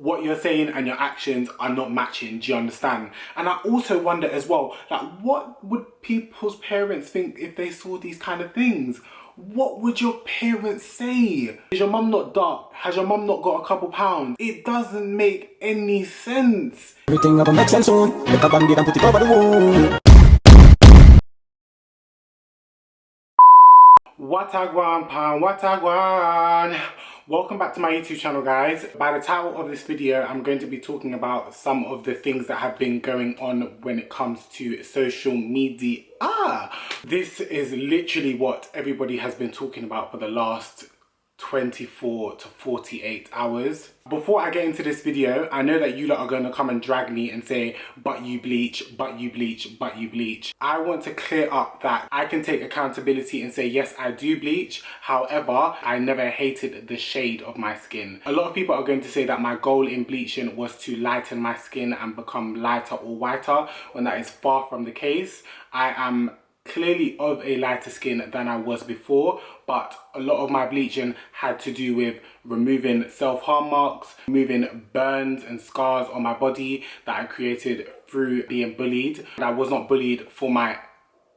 what you're saying and your actions are not matching. Do you understand? And I also wonder as well, like, what would people's parents think if they saw these kind of things? What would your parents say? Is your mum not dark? Has your mum not got a couple pounds? It doesn't make any sense. Everything gonna make sense soon. Make a band-aid and put it over the wound. Watagwan pan, watagwan. Welcome back to my YouTube channel, guys. By the title of this video, I'm going to be talking about some of the things that have been going on when it comes to social media. This is literally what everybody has been talking about for the last 24 to 48 hours. Before I get into this video, I know that you lot are going to come and drag me and say, but you bleach, but you bleach, but you bleach. I want to clear up that I can take accountability and say, yes, I do bleach. However, I never hated the shade of my skin. A lot of people are going to say that my goal in bleaching was to lighten my skin and become lighter or whiter, when that is far from the case. I am clearly of a lighter skin than I was before, but a lot of my bleaching had to do with removing self-harm marks, removing burns and scars on my body that I created through being bullied. I was not bullied for my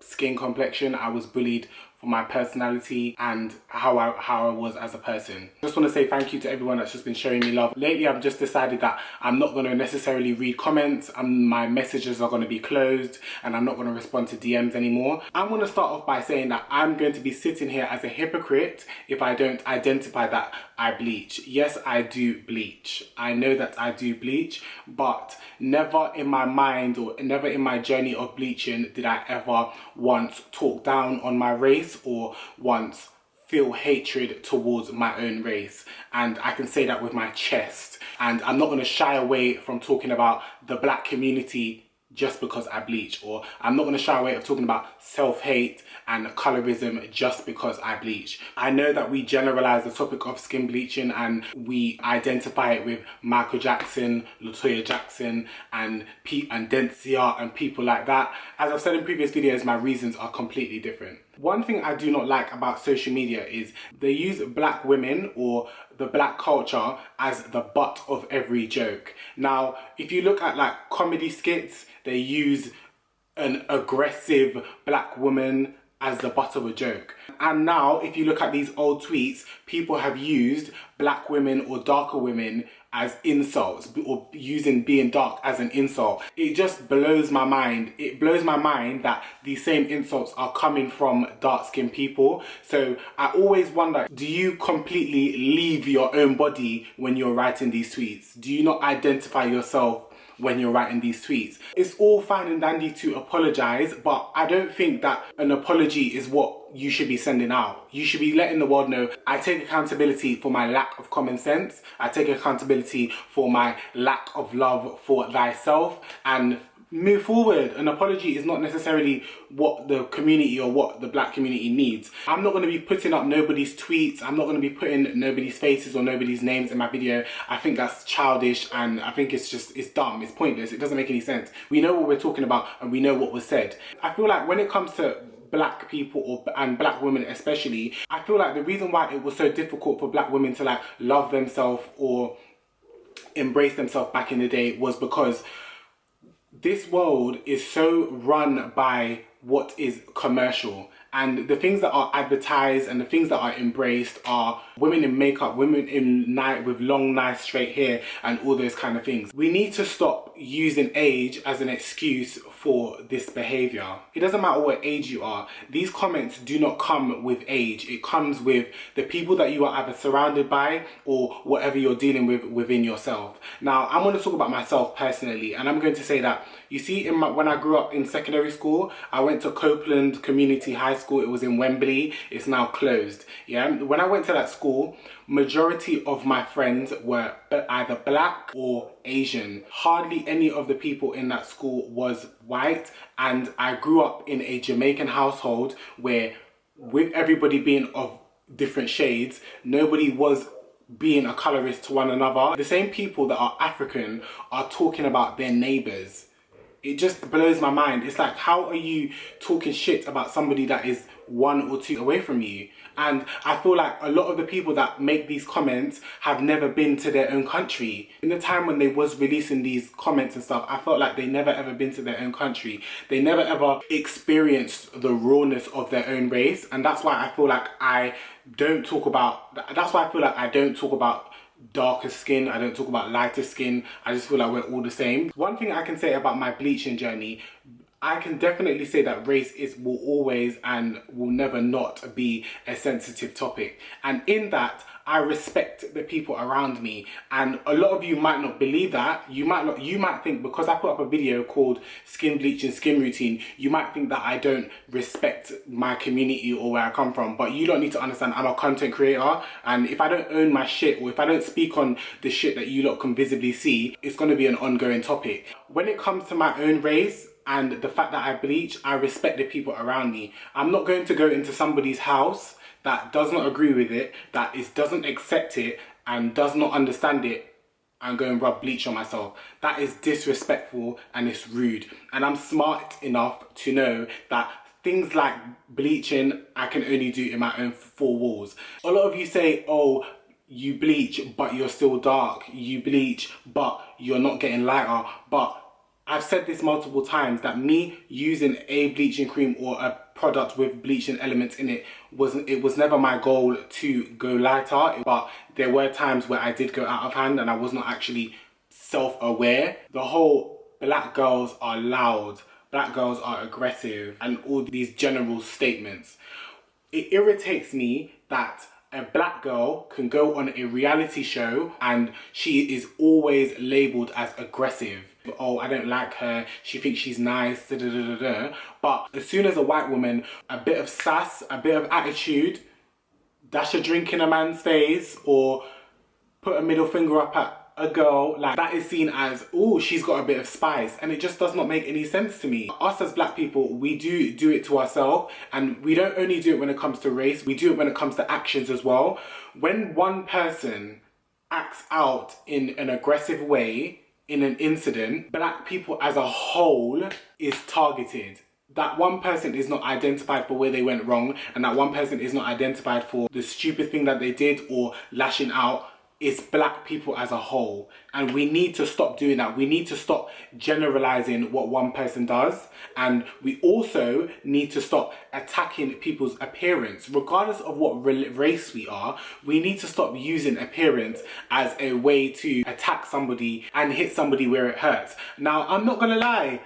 skin complexion, I was bullied for my personality and how I was as a person. Just want to say thank you to everyone that's just been showing me love. Lately, I've just decided that I'm not going to necessarily read comments, my messages are going to be closed, and I'm not going to respond to DMs anymore. I'm going to start off by saying that I'm going to be sitting here as a hypocrite if I don't identify that I bleach. Yes, I do bleach. I know that I do bleach, but never in my mind or never in my journey of bleaching did I ever once talk down on my race or once feel hatred towards my own race. And I can say that with my chest. And I'm not going to shy away from talking about the black community just because I bleach, or I'm not going to shy away of talking about self-hate and colorism just because I bleach. I know that we generalize the topic of skin bleaching and we identify it with Michael Jackson, LaToya Jackson and Pete and Denzia and people like that. As I've said in previous videos, my reasons are completely different. One thing I do not like about social media is they use black women or the black culture as the butt of every joke. Now, if you look at like comedy skits, they use an aggressive black woman as the butt of a joke. And now, if you look at these old tweets, people have used black women or darker women as insults, or using being dark as an insult. It just blows my mind. It blows my mind that these same insults are coming from dark-skinned people. So I always wonder, do you completely leave your own body when you're writing these tweets? Do you not identify yourself when you're writing these tweets? It's all fine and dandy to apologize, but I don't think that an apology is what you should be sending out. You should be letting the world know, I take accountability for my lack of common sense. I take accountability for my lack of love for thyself, and move forward. An apology is not necessarily what the community or what the black community needs. I'm not going to be putting up nobody's tweets. I'm not going to be putting nobody's faces or nobody's names in my video. I think that's childish, and I think it's dumb. It's pointless. It doesn't make any sense. We know what we're talking about and we know what was said. I feel like when it comes to black people and black women especially, I feel like the reason why it was so difficult for black women to like love themselves or embrace themselves back in the day was because this world is so run by what is commercial, and the things that are advertised and the things that are embraced are women in makeup, women in with long nice straight hair and all those kind of things. We need to stop using age as an excuse for this behavior. It doesn't matter what age you are. These comments do not come with age. It comes with the people that you are either surrounded by or whatever you're dealing with within yourself. Now, I'm going to talk about myself personally, and I'm going to say that, you see, when I grew up in secondary school, I went to Copeland Community High School. It was in Wembley. It's now closed. Yeah. When I went to that school, majority of my friends were either black or Asian. Hardly any of the people in that school was white, and I grew up in a Jamaican household where, with everybody being of different shades, nobody was being a colorist to one another. The same people that are African are talking about their neighbors. It just blows my mind. It's like, how are you talking shit about somebody that is 1 or 2 away from you? And I feel like a lot of the people that make these comments have never been to their own country. In the time when they was releasing these comments and stuff, I felt like they never ever been to their own country. They never ever experienced the rawness of their own race. And that's why I feel like I don't talk about darker skin, I don't talk about lighter skin. I just feel like we're all the same. One thing I can say about my bleaching journey, I can definitely say that race will always and will never not be a sensitive topic. And in that, I respect the people around me. And a lot of you might not believe that. You might think because I put up a video called Skin Bleaching Skin Routine, you might think that I don't respect my community or where I come from. But you don't need to understand I'm a content creator. And if I don't own my shit, or if I don't speak on the shit that you lot can visibly see, it's going to be an ongoing topic. When it comes to my own race, and the fact that I bleach, I respect the people around me. I'm not going to go into somebody's house that does not agree with it, doesn't accept it, and does not understand it, and go and rub bleach on myself. That is disrespectful and it's rude. And I'm smart enough to know that things like bleaching, I can only do in my own 4 walls. A lot of you say, oh, you bleach, but you're still dark. You bleach, but you're not getting lighter. But I've said this multiple times that me using a bleaching cream or a product with bleaching elements in it was never my goal to go lighter, but there were times where I did go out of hand and I was not actually self-aware. The whole black girls are loud, black girls are aggressive, and all these general statements. It irritates me that a black girl can go on a reality show and she is always labelled as aggressive. Oh, I don't like her, she thinks she's nice, da da da da da. But as soon as a white woman, a bit of sass, a bit of attitude, dash a drink in a man's face, or put a middle finger up at a girl, like that is seen as, oh, she's got a bit of spice, and it just does not make any sense to me. Us as black people, we do it to ourselves, and we don't only do it when it comes to race, we do it when it comes to actions as well. When one person acts out in an aggressive way in an incident, black people as a whole is targeted. That one person is not identified for where they went wrong, and that one person is not identified for the stupid thing that they did or lashing out. It's black people as a whole, and we need to stop doing that. We need to stop generalizing what one person does, and we also need to stop attacking people's appearance. Regardless of what race we are, we need to stop using appearance as a way to attack somebody and hit somebody where it hurts. Now, I'm not gonna lie,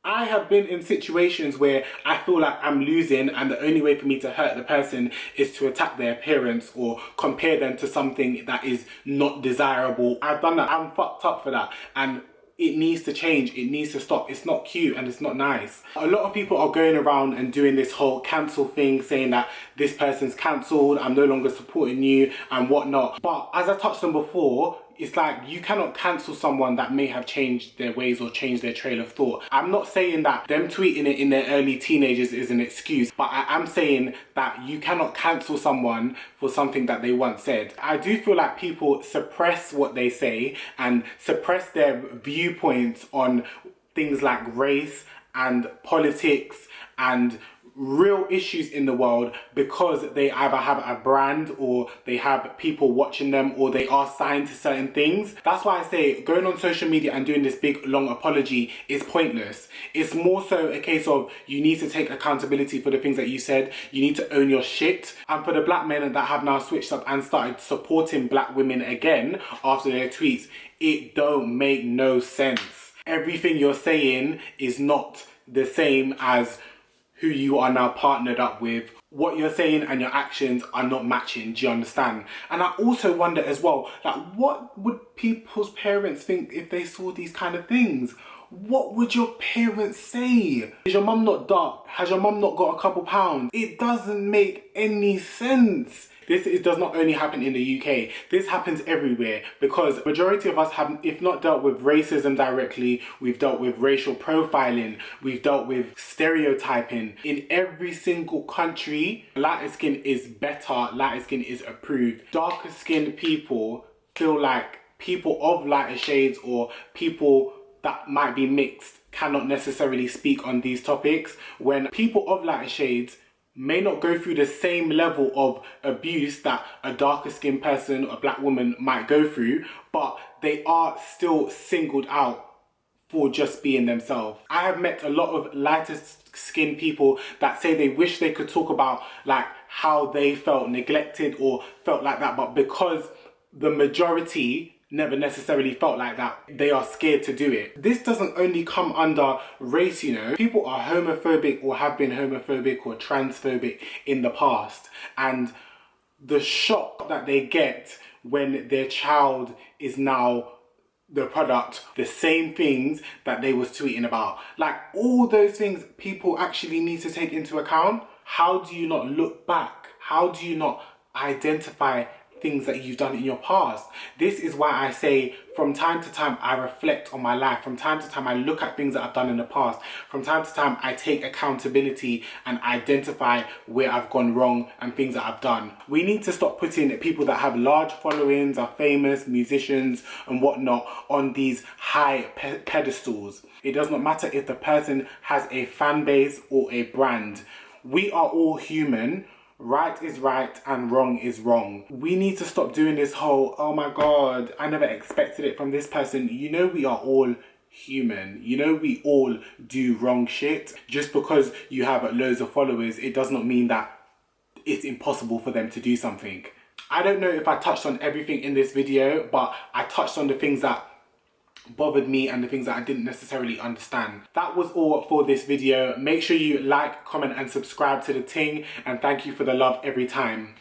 I have been in situations where I feel like I'm losing, and the only way for me to hurt the person is to attack their appearance or compare them to something that is not desirable. I've done that. I'm fucked up for that, and it needs to change. It needs to stop. It's not cute and it's not nice. A lot of people are going around and doing this whole cancel thing, saying that this person's cancelled, I'm no longer supporting you and whatnot. But as I touched on before, it's like you cannot cancel someone that may have changed their ways or changed their trail of thought. I'm not saying that them tweeting it in their early teenagers is an excuse, but I am saying that you cannot cancel someone for something that they once said. I do feel like people suppress what they say and suppress their viewpoints on things like race and politics and real issues in the world because they either have a brand or they have people watching them or they are signed to certain things. That's why I say going on social media and doing this big long apology is pointless. It's more so a case of you need to take accountability for the things that you said. You need to own your shit. And for the black men that have now switched up and started supporting black women again after their tweets, it don't make no sense. Everything you're saying is not the same as who you are now partnered up with. What you're saying and your actions are not matching, do you understand? And I also wonder as well, like, what would people's parents think if they saw these kind of things? What would your parents say? Is your mum not dark? Has your mum not got a couple pounds? It doesn't make any sense. This does not only happen in the UK. This happens everywhere because majority of us have, if not dealt with racism directly, we've dealt with racial profiling, we've dealt with stereotyping. In every single country, lighter skin is better, lighter skin is approved. Darker skinned people feel like people of lighter shades or people that might be mixed cannot necessarily speak on these topics, when people of lighter shades may not go through the same level of abuse that a darker skinned person, a black woman, might go through, but they are still singled out for just being themselves. I have met a lot of lighter skinned people that say they wish they could talk about like how they felt neglected or felt like that, but because the majority never necessarily felt like that, they are scared to do it. This doesn't only come under race, you know. People are homophobic or have been homophobic or transphobic in the past, and the shock that they get when their child is now the product, the same things that they was tweeting about. Like, all those things people actually need to take into account. How do you not look back? How do you not identify things that you've done in your past? This is why I say from time to time I reflect on my life. From time to time I look at things that I've done in the past. From time to time I take accountability and identify where I've gone wrong and things that I've done. We need to stop putting people that have large followings, are famous, musicians and whatnot, on these high pedestals. It does not matter if the person has a fan base or a brand. We are all human. Right is right and wrong is wrong. We need to stop doing this whole, oh my God, I never expected it from this person. You know, we are all human. You know, we all do wrong shit. Just because you have loads of followers, it does not mean that it's impossible for them to do something. I don't know if I touched on everything in this video, but I touched on the things that bothered me and the things that I didn't necessarily understand. That was all for this video. Make sure you like, comment and subscribe to the ting, and thank you for the love every time.